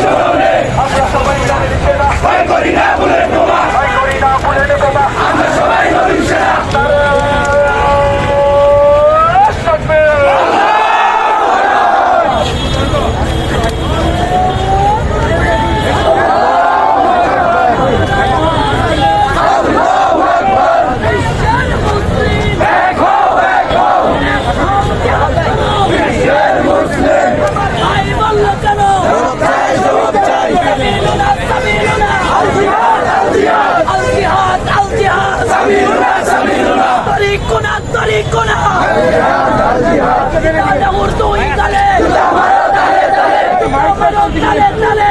আমরা সবাই মিলে সেনা ভয় করি না বুলেট বোমা আমরা সবাই নবীন সেনা Dale, dale, dale.